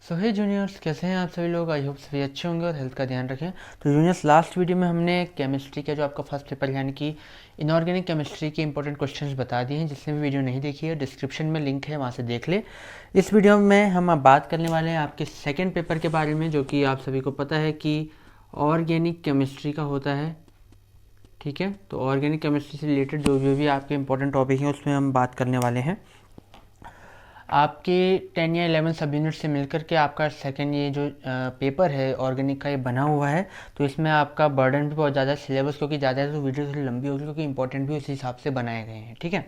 सो हे juniors, कैसे हैं आप सभी लोग। आई होप सभी अच्छे होंगे और हेल्थ का ध्यान रखें। तो जूनियर्स, लास्ट वीडियो में हमने केमिस्ट्री का जो आपका फर्स्ट पेपर यानी कि इनऑर्गेनिक केमिस्ट्री के इंपॉर्टेंट क्वेश्चंस बता दिए हैं। जिसने भी वीडियो नहीं देखी है डिस्क्रिप्शन में लिंक है, वहाँ से देख ले। इस वीडियो में हम अब बात करने वाले हैं आपके सेकेंड पेपर के बारे में, जो कि आप सभी को पता है कि ऑर्गेनिक केमिस्ट्री का होता है। ठीक है, तो ऑर्गेनिक केमिस्ट्री से रिलेटेड जो भी आपके इंपॉर्टेंट टॉपिक हैं उसमें हम बात करने वाले हैं। आपके 10 या 11 सब यूनिट से मिलकर के आपका सेकंड ये जो पेपर है ऑर्गेनिक का, ये बना हुआ है। तो इसमें आपका बर्डन भी बहुत ज़्यादा है, सिलेबस क्योंकि ज़्यादा है तो वीडियो थोड़ी लंबी होगी, क्योंकि इंपॉर्टेंट भी उसी हिसाब से बनाए गए हैं। ठीक है,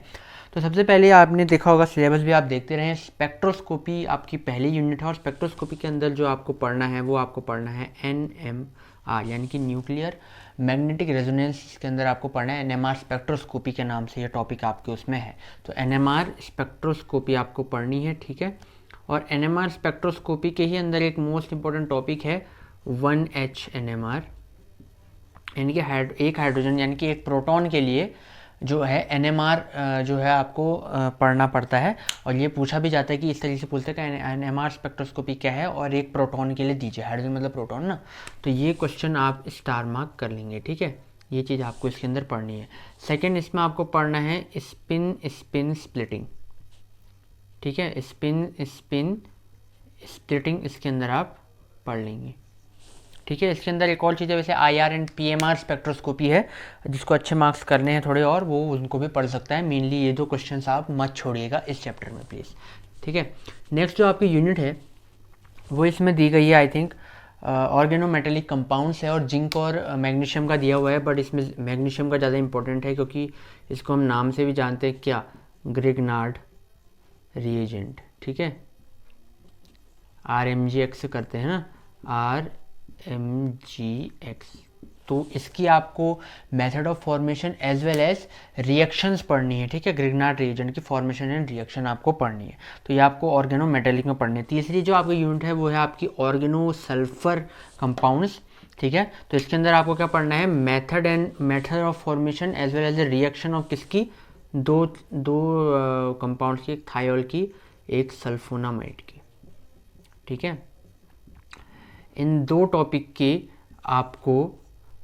तो सबसे पहले आपने देखा होगा, सिलेबस भी आप देखते रहे, स्पेक्ट्रोस्कोपी आपकी पहली यूनिट है। और स्पेक्ट्रोस्कोपी के अंदर जो आपको पढ़ना है वो आपको पढ़ना है NMR यानी कि न्यूक्लियर मैग्नेटिक रेजोनेंस के अंदर आपको पढ़ना है। NMR स्पेक्ट्रोस्कोपी के नाम से ये टॉपिक आपके उसमें है। तो NMR स्पेक्ट्रोस्कोपी आपको पढ़नी है। ठीक है, और NMR स्पेक्ट्रोस्कोपी के ही अंदर एक मोस्ट इंपॉर्टेंट टॉपिक है 1H NMR, यानी कि एक हाइड्रोजन यानी कि एक प्रोटॉन के लिए जो है NMR जो है आपको पढ़ना पड़ता है। और ये पूछा भी जाता है कि इस तरीके से पूछते हैं कि NMR स्पेक्ट्रोस्कोपी क्या है और एक प्रोटॉन के लिए दीजिए, हाइड्रोजन मतलब प्रोटॉन ना। तो ये क्वेश्चन आप स्टार मार्क कर लेंगे। ठीक है, ये चीज़ आपको इसके अंदर पढ़नी है। सेकेंड, इसमें आपको पढ़ना है स्पिन स्पिन स्प्लिटिंग। ठीक है, स्पिन स्पिन स्प्लिटिंग इसके अंदर आप पढ़ लेंगे। ठीक है, इसके अंदर एक और चीज़ है, वैसे IR एंड PMR स्पेक्ट्रोस्कोपी है, जिसको अच्छे मार्क्स करने हैं थोड़े और, वो उनको भी पढ़ सकता है। मेनली ये दो क्वेश्चंस आप मत छोड़िएगा इस चैप्टर में प्लीज़। ठीक है, नेक्स्ट जो आपकी यूनिट है वो इसमें दी गई है, आई थिंक ऑर्गेनोमेटेलिक कंपाउंड्स है, और जिंक और मैग्नीशियम का दिया हुआ है। बट इसमें मैग्नीशियम का ज़्यादा इंपॉर्टेंट है, क्योंकि इसको हम नाम से भी जानते हैं, क्या, ग्रिग्नार्ड रिएजेंट। ठीक है, RMGX करते हैं ना, RMGX। तो इसकी आपको method of formation as well as reactions पढ़नी है। ठीक है, ग्रिग्नार्ड रिएजेंट की फॉर्मेशन एंड रिएक्शन आपको पढ़नी है। तो ये आपको ऑर्गेनो मेटेलिक में पढ़नी है। तीसरी जो आपकी यूनिट है वो है आपकी ऑर्गेनो सल्फर कंपाउंड्स। ठीक है, तो इसके अंदर आपको क्या पढ़ना है, method of formation as well as reaction of किसकी, दो कंपाउंड्स की, एक थायोल की एक सल्फोनामाइड की। ठीक है, इन दो टॉपिक के आपको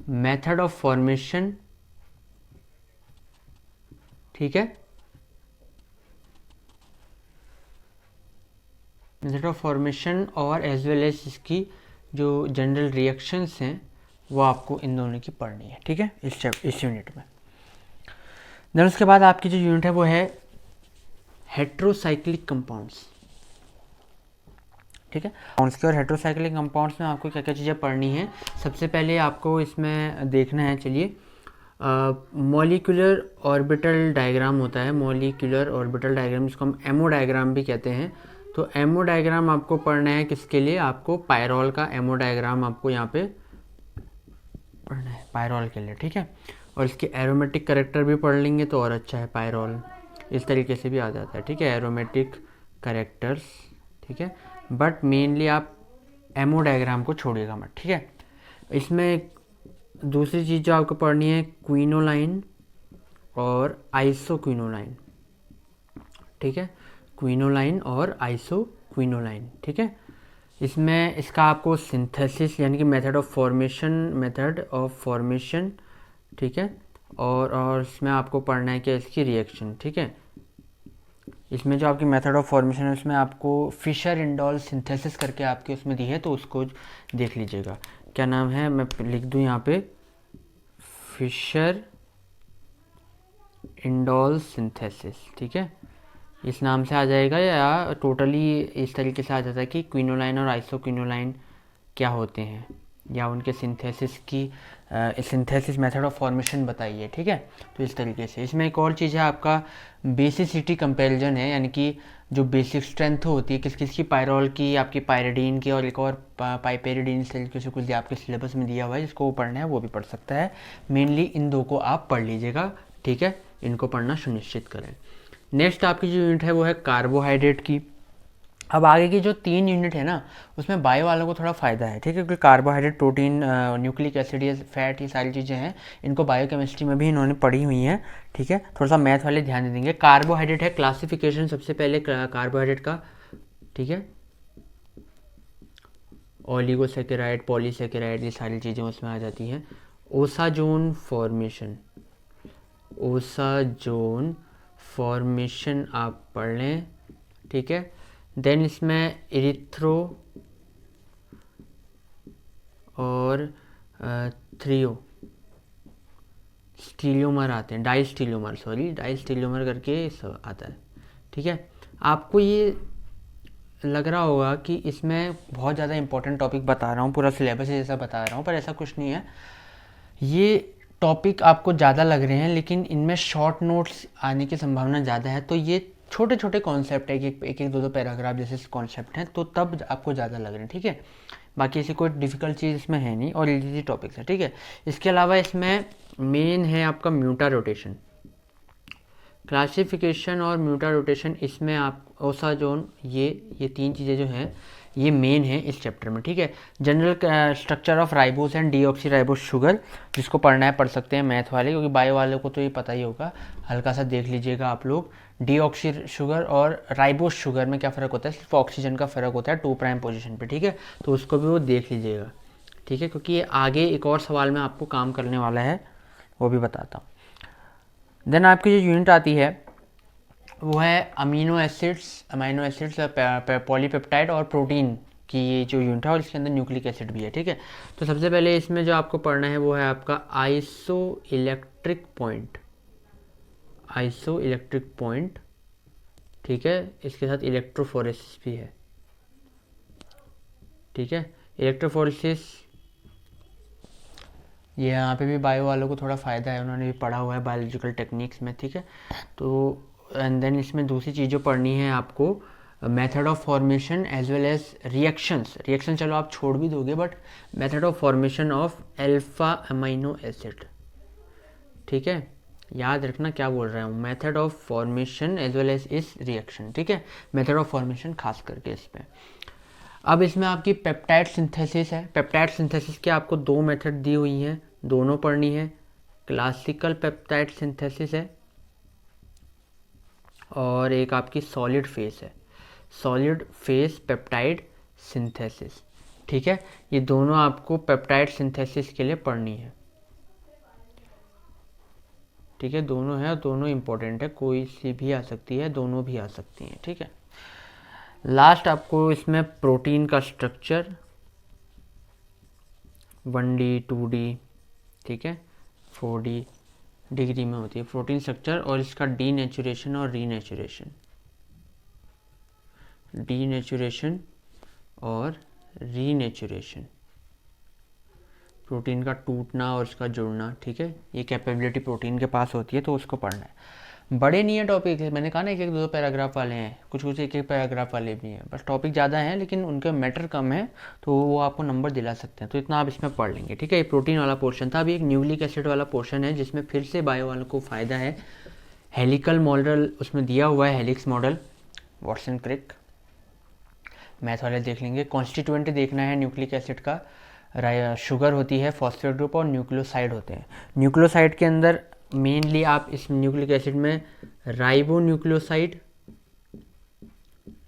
मेथड ऑफ फॉर्मेशन, ठीक है, मेथड ऑफ फॉर्मेशन और एज वेल एज इसकी जो जनरल रिएक्शंस हैं वो आपको इन दोनों की पढ़नी है। ठीक है, इस यूनिट में। देन उसके बाद आपकी जो यूनिट है वो है हेट्रोसाइक्लिक कंपाउंड्स। ठीक है, कंपाउंड्स के और हेट्रोसाइक्लिक कंपाउंड्स में आपको क्या क्या चीज़ें पढ़नी है। सबसे पहले आपको इसमें देखना है, चलिए, मॉलिक्यूलर ऑर्बिटल डायग्राम होता है, मॉलिक्यूलर ऑर्बिटल डायग्राम, जिसको हम एमओ डायग्राम भी कहते हैं। तो एमओ डायग्राम आपको पढ़ना है किसके लिए, आपको पायरोल का एमओ डायग्राम आपको यहाँ पे पढ़ना है, पायरोल के लिए। ठीक है, और इसके एरोमेटिक कैरेक्टर भी पढ़ लेंगे तो और अच्छा है, पायरोल इस तरीके से भी आ जाता है। ठीक है, एरोमेटिक कैरेक्टर्स। ठीक है, बट मेनली आप एमओ डायग्राम को छोड़िएगा मत। ठीक है, इसमें दूसरी चीज़ जो आपको पढ़नी है, क्विनोलाइन और आइसोक्विनोलाइन। ठीक है, क्विनोलाइन और आइसोक्विनोलाइन। ठीक है, इसमें इसका आपको सिंथेसिस यानी कि मेथड ऑफ फॉर्मेशन, ठीक है, और इसमें आपको पढ़ना है कि इसकी रिएक्शन। ठीक है, इसमें जो आपकी मेथड ऑफ फॉर्मेशन है उसमें आपको फिशर इंडोल सिंथेसिस करके आपके उसमें दी है, तो उसको देख लीजिएगा। क्या नाम है, मैं लिख दूं यहाँ पे, फिशर इंडोल सिंथेसिस। ठीक है, इस नाम से आ जाएगा, या टोटली इस तरीके से आ जाता है कि क्विनोलाइन और आइसोक्विनोलाइन क्या होते हैं, या उनके सिंथेसिस मेथड ऑफ फॉर्मेशन बताइए। ठीक है, तो इस तरीके से। इसमें एक और चीज़ है आपका बेसिसिटी कंपैरिजन है, यानी कि जो बेसिक स्ट्रेंथ होती है किस किस की, पायरोल की, आपकी पायरिडीन की, और एक और पाइपेरिडीन, इस तरीके से कुछ आपके सिलेबस में दिया हुआ है, जिसको वो पढ़ना है वो भी पढ़ सकता है। मेनली इन दो को आप पढ़ लीजिएगा। ठीक है, इनको पढ़ना सुनिश्चित करें। नेक्स्ट आपकी जो यूनिट है वो है कार्बोहाइड्रेट की। अब आगे की जो 3 यूनिट है ना, उसमें बायो वालों को थोड़ा फ़ायदा है। ठीक है, क्योंकि कार्बोहाइड्रेट, प्रोटीन, न्यूक्लिक एसिड, ये फैट, ये सारी चीज़ें हैं, इनको बायो केमिस्ट्री में भी इन्होंने पढ़ी हुई हैं। ठीक है, थोड़ा सा मैथ वाले ध्यान दे देंगे। कार्बोहाइड्रेट है, क्लासिफिकेशन सबसे पहले कार्बोहाइड्रेट का। ठीक है, ओलिगोसैकेराइड, पॉलीसैकेराइड, ये सारी चीज़ें उसमें आ जाती हैं। ओसाजोन फॉर्मेशन, ओसाजोन फॉर्मेशन आप पढ़ लें, ठीक है। देन इसमें इरिथ्रो और थ्रियो स्टीलियोमर आते हैं, डाइस्टीलियोमर करके सब आता है, ठीक है। आपको ये लग रहा होगा कि इसमें बहुत ज़्यादा इंपॉर्टेंट टॉपिक बता रहा हूँ, पूरा सिलेबस जैसा बता रहा हूँ, पर ऐसा कुछ नहीं है। ये टॉपिक आपको ज़्यादा लग रहे हैं, लेकिन इनमें शॉर्ट नोट्स आने की संभावना ज़्यादा है। तो ये छोटे छोटे कॉन्सेप्ट है, एक दो पैराग्राफ जैसे कॉन्सेप्ट हैं, तो तब आपको ज़्यादा लग रहे हैं, ठीक है। बाकी ऐसी कोई डिफ़िकल्ट चीज़ इसमें है नहीं और इजी टॉपिक्स है, ठीक है। इसके अलावा इसमें मेन है आपका म्यूटा रोटेशन, क्लासिफिकेशन और म्यूटा रोटेशन। इसमें आप ओसाजोन, ये तीन चीज़ें जो हैं ये मेन है इस चैप्टर में, ठीक है। General structure of ribose and deoxy ribose sugar, जिसको पढ़ना है पढ़ सकते हैं मैथ वाले, क्योंकि बायो वाले को तो ये पता ही होगा, हल्का सा देख लीजिएगा आप लोग। डीऑक्सी शुगर और राइबोस शुगर में क्या फ़र्क होता है, सिर्फ ऑक्सीजन का फ़र्क होता है 2' पोजीशन पे, ठीक है। तो उसको भी वो देख लीजिएगा, ठीक है, क्योंकि ये आगे एक और सवाल में आपको काम करने वाला है, वो भी बताता हूँ। देन आपकी जो यूनिट आती है वो है अमीनो एसिड्स, पॉलीपेप्टाइड और प्रोटीन की ये जो यूनिट है, और इसके अंदर न्यूक्लिक एसिड भी है, ठीक है। तो सबसे पहले इसमें जो आपको पढ़ना है वो है आपका आइसो इलेक्ट्रिक पॉइंट, ठीक है। इसके साथ इलेक्ट्रोफोरेसिस भी है, ठीक है। इलेक्ट्रोफोरेसिस ये यहाँ पे भी बायो वालों को थोड़ा फ़ायदा है, उन्होंने भी पढ़ा हुआ है बायोलॉजिकल टेक्निक्स में, ठीक है। तो एंड देन इसमें दूसरी चीज़ जो पढ़नी है आपको, method of formation as well as reaction चलो आप छोड़ भी दोगे, but method of formation of alpha amino acid, ठीक है। याद रखना क्या बोल रहा हूँ, method of formation as well as इस रिएक्शन, ठीक है। मेथड ऑफ फॉर्मेशन खास करके इस पर। अब इसमें आपकी पेप्टाइड सिंथेसिस है। पेप्टाइड सिंथेसिस के आपको दो मेथड दी हुई हैं, दोनों पढ़नी है। क्लासिकल पेप्टाइड सिंथेसिस है और एक आपकी सॉलिड फेस है, सॉलिड फेस पेप्टाइड सिंथेसिस, ठीक है। ये दोनों आपको पेप्टाइड सिंथेसिस के लिए पढ़नी है, ठीक है। दोनों है, दोनों इंपॉर्टेंट है, कोई सी भी आ सकती है, दोनों भी आ सकती हैं, ठीक है। लास्ट आपको इसमें प्रोटीन का स्ट्रक्चर 1D 2D, ठीक है, 4D डिग्री में होती है प्रोटीन स्ट्रक्चर, और इसका डीनेचुरेशन और रीनेचुरेशन, डीनेचुरेशन और रीनेचुरेशन, प्रोटीन का टूटना और इसका जुड़ना, ठीक है। ये कैपेबिलिटी प्रोटीन के पास होती है, तो उसको पढ़ना है। बड़े नहीं है टॉपिक, मैंने कहा ना एक दो पैराग्राफ वाले हैं, कुछ एक पैराग्राफ वाले भी हैं, बस टॉपिक ज़्यादा हैं लेकिन उनके मैटर कम है, तो वो आपको नंबर दिला सकते हैं, तो इतना आप इसमें पढ़ लेंगे, ठीक है। ये प्रोटीन वाला पोर्शन था। अभी एक न्यूक्लिक एसिड वाला पोर्शन है, जिसमें फिर से बायो वालों को फ़ायदा है। हेलिकल मॉडल उसमें दिया हुआ है, हेलिक्स मॉडल, वॉटसन क्रिक, मैथ वाले देख लेंगे। कॉन्स्टिट्यूएंट देखना है न्यूक्लिक एसिड का, शुगर होती है, फॉस्फेट ग्रुप और न्यूक्लियोसाइड होते हैं। न्यूक्लियोसाइड के अंदर मेनली आप इस न्यूक्लिक एसिड में राइबो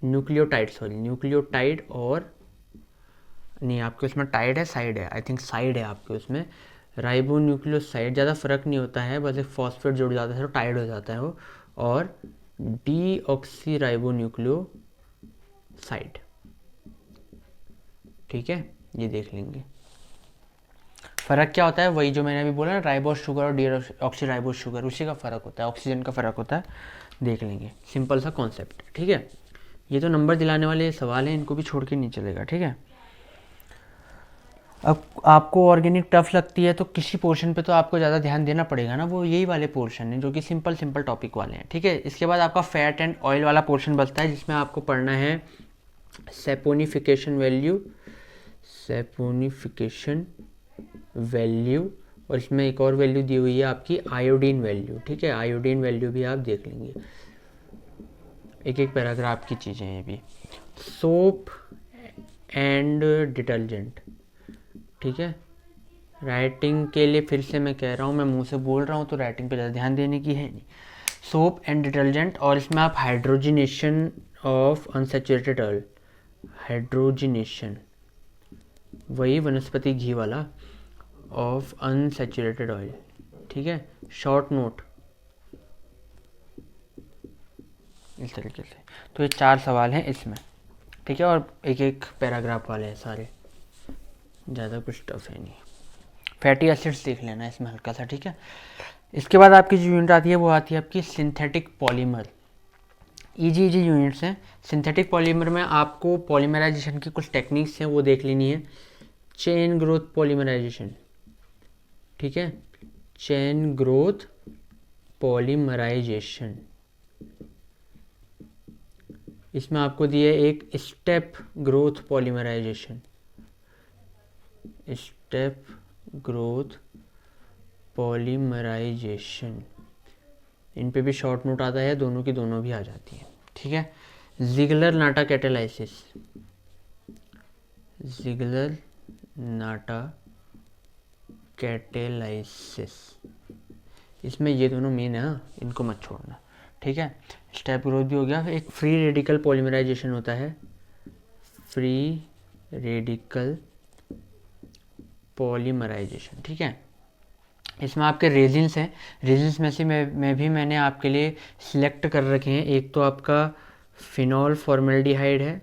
न्यूक्लियोटाइड और नहीं, आपके उसमें टाइड है, साइड है, आई थिंक साइड है आपके उसमें। राइबो न्यूक्लियोसाइड ज़्यादा फर्क नहीं होता है, बस एक फॉस्फेट जुड़ जाता है तो टाइड हो जाता है वो, और डीऑक्सी राइबो न्यूक्लियोसाइड, ठीक है। ये देख लेंगे फ़र्क क्या होता है, वही जो मैंने अभी बोला ना, राइबोस शुगर और डीऑक्सी राइबोस शुगर, उसी का फ़र्क होता है, ऑक्सीजन का फ़र्क होता है, देख लेंगे। सिंपल सा कॉन्सेप्ट, ठीक है। ये तो नंबर दिलाने वाले सवाल हैं, इनको भी छोड़ के नहीं चलेगा, ठीक है। अब आपको ऑर्गेनिक टफ लगती है तो किसी पोर्शन पे तो आपको ज़्यादा ध्यान देना पड़ेगा ना, वो यही वाले पोर्शन है जो कि सिंपल टॉपिक वाले हैं, ठीक है। इसके बाद आपका फैट एंड ऑयल वाला पोर्शन बचता है, जिसमें आपको पढ़ना है सैपोनिफिकेशन वैल्यू, और इसमें एक और वैल्यू दी हुई है आपकी आयोडीन वैल्यू, ठीक है। आयोडीन वैल्यू भी आप देख लेंगे, एक एक पैराग्राफ की चीज़ें हैं ये भी। सोप एंड डिटर्जेंट, ठीक है। राइटिंग के लिए फिर से मैं कह रहा हूँ, मैं मुंह से बोल रहा हूँ तो राइटिंग पे ज़्यादा ध्यान देने की है नहीं। सोप एंड डिटर्जेंट, और इसमें आप hydrogenation of unsaturated oil, hydrogenation वही वनस्पति घी वाला ऑफ अनसैचुरेटेड ऑयल, ठीक है। शॉर्ट नोट इस तरीके से। तो ये 4 सवाल हैं इसमें, ठीक है, और एक एक पैराग्राफ वाले हैं सारे, ज़्यादा कुछ टफ है नहीं। फैटी एसिड्स देख लेना इसमें हल्का सा, ठीक है। इसके बाद आपकी जो यूनिट आती है वो आती है आपकी सिंथेटिक पॉलीमर। इजी यूनिट्स हैं। सिंथेटिक पॉलीमर में आपको पॉलीमराइजेशन की कुछ टेक्निक्स हैं वो देख लेनी है। चेन ग्रोथ पॉलीमराइजेशन, ठीक है, चेन ग्रोथ पॉलीमराइजेशन। इसमें आपको दिए एक step growth polymerization, step growth polymerization. इन पे भी शॉर्ट नोट आता है, दोनों की दोनों भी आ जाती है, ठीक है। जिगलर नाटा कैटेलाइसिस, जिगलर नाटा कैटेलाइसिस, इसमें ये दोनों मेन है, इनको मत छोड़ना, ठीक है। स्टेप ग्रोथ भी हो गया। एक फ्री रेडिकल पॉलीमराइजेशन होता है, फ्री रेडिकल पॉलीमराइजेशन, ठीक है। इसमें आपके रेजिन्स हैं। रेजिन्स में से मैंने आपके लिए सिलेक्ट कर रखे हैं। एक तो आपका फिनॉल फॉर्मेल्डिहाइड है,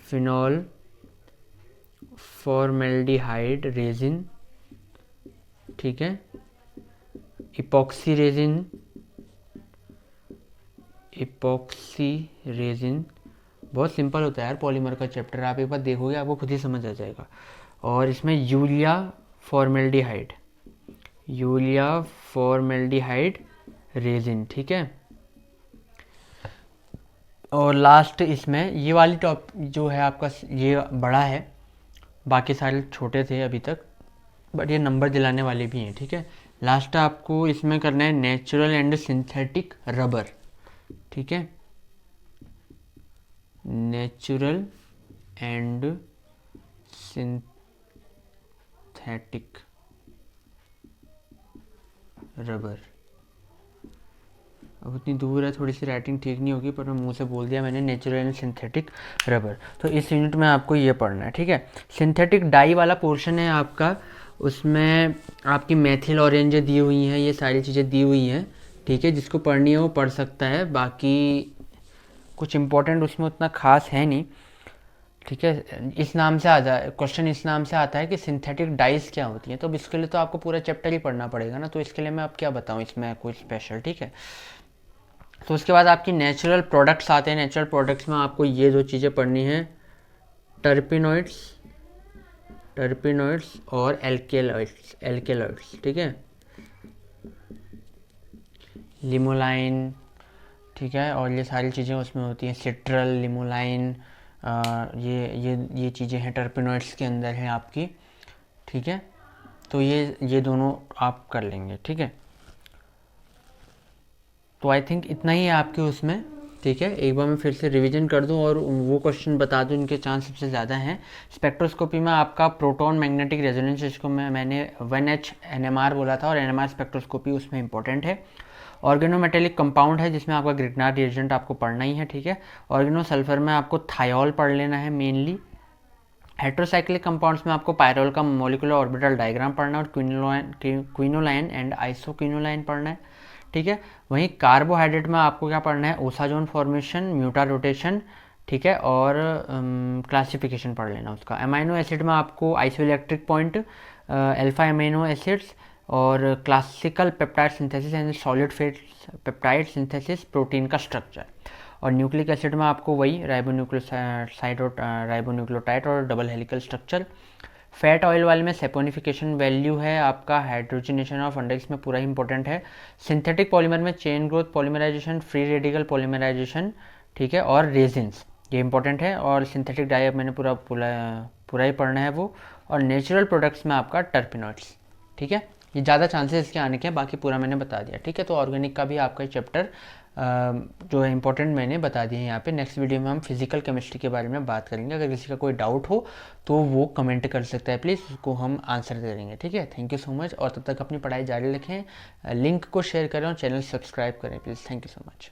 फिनॉल फॉर्मेल्डिहाइड रेजिन, ठीक है। इपॉक्सी रेजिन, इपॉक्सी रेजिन बहुत सिंपल होता है यार पॉलीमर का चैप्टर, आप एक बार देखोगे आपको खुद ही समझ आ जाएगा। और इसमें urea formaldehyde, urea formaldehyde resin, ठीक है। और लास्ट इसमें ये वाली टॉप जो है आपका, ये बड़ा है, बाकी सारे छोटे थे अभी तक, बट ये नंबर दिलाने वाले भी हैं, ठीक है। लास्ट आपको इसमें करना है नेचुरल एंड सिंथेटिक रबर, ठीक है, नेचुरल एंड सिंथेटिक रबर। अब उतनी दूर है, थोड़ी सी राइटिंग ठीक नहीं होगी, पर मैं मुंह से बोल दिया मैंने, नेचुरल एंड सिंथेटिक रबर। तो इस यूनिट में आपको ये पढ़ना है, ठीक है। सिंथेटिक डाई वाला पोर्शन है आपका, उसमें आपकी मेथिल ऑरेंज दी हुई हैं, ये सारी चीज़ें दी हुई हैं, ठीक है। जिसको पढ़नी है वो पढ़ सकता है, बाकी कुछ इंपॉर्टेंट उसमें उतना खास है नहीं, ठीक है। इस नाम से आ जाए क्वेश्चन, इस नाम से आता है कि सिंथेटिक डाइज क्या होती हैं, तो अब इसके लिए तो आपको पूरा चैप्टर ही पढ़ना पड़ेगा ना, तो इसके लिए मैं अब क्या बताऊँ इसमें कोई स्पेशल, ठीक है। तो उसके बाद आपकी नेचुरल प्रोडक्ट्स आते हैं। नेचुरल प्रोडक्ट्स में आपको ये 2 चीज़ें पढ़नी है, टर्पिनॉइड्स, टर्पिनॉइड्स और एल्केलॉइड्स, एल्केलॉइड्स, ठीक है। लिमोलाइन, ठीक है, और ये सारी चीज़ें उसमें होती हैं, सिट्रल, लिमोलाइन, ये चीज़ें हैं टर्पिनॉइड्स के अंदर हैं आपकी, ठीक है। तो ये दोनों आप कर लेंगे, ठीक है। तो आई थिंक इतना ही है आपके उसमें, ठीक है। एक बार मैं फिर से रिवीजन कर दूं और वो क्वेश्चन बता दूं, इनके चांस सबसे ज़्यादा हैं। स्पेक्ट्रोस्कोपी में आपका प्रोटॉन मैग्नेटिक रेजोनेंस, जिसको मैंने 1H NMR बोला था, और NMR स्पेक्ट्रोस्कोपी उसमें इंपॉर्टेंट है। ऑर्गेनोमेटेलिक कंपाउंड है जिसमें आपका ग्रिग्नार्ड रिएजेंट आपको पढ़ना ही है, ठीक है। ऑर्गेनो सल्फर में आपको थायोल पढ़ लेना है मेनली। हेट्रोसाइक्लिक कंपाउंड्स में आपको पायरोल का मोलिकुलर ऑर्बिटल डायग्राम पढ़ना है, और क्विनोलाइन एंड आइसोक्विनोलाइन पढ़ना है, ठीक है। वहीं कार्बोहाइड्रेट में आपको क्या पढ़ना है, ओसाजोन फॉर्मेशन, म्यूटा रोटेशन, ठीक है, और क्लासिफिकेशन पढ़ लेना उसका। अमाइनो एसिड में आपको isoelectric point, alpha amino acids, और classical peptide synthesis and solid phase peptide synthesis, protein का स्ट्रक्चर। और न्यूक्लिक एसिड में आपको वही राइबोन्यूक्लियोटाइड और double helical structure. Fat oil वाले में सेपोनिफिकेशन वैल्यू है आपका, हाइड्रोजनेशन ऑफ इंडेक्स में पूरा इंपॉर्टेंट है। सिंथेटिक पॉलीमर में chain growth polymerization, free radical polymerization, ठीक है, और रेजिन्स, ये इंपॉर्टेंट है। और सिंथेटिक डाई मैंने पूरा ही पढ़ना है वो। और नेचुरल प्रोडक्ट्स में आपका टर्पिनॉइड्स, ठीक है। ये ज़्यादा चांसेस इसके आने के हैं, बाकी पूरा मैंने बता दिया, ठीक है। तो ऑर्गेनिक का भी आपका चैप्टर जो है इंपॉर्टेंट मैंने बता दिए हैं यहाँ पे। नेक्स्ट वीडियो में हम फिजिकल केमिस्ट्री के बारे में बात करेंगे। अगर किसी का कोई डाउट हो तो वो कमेंट कर सकता है प्लीज़, उसको हम आंसर दे देंगे, ठीक है। थैंक यू सो मच, और तब तक अपनी पढ़ाई जारी रखें। लिंक को शेयर करें और चैनल सब्सक्राइब करें please. Thank you so much.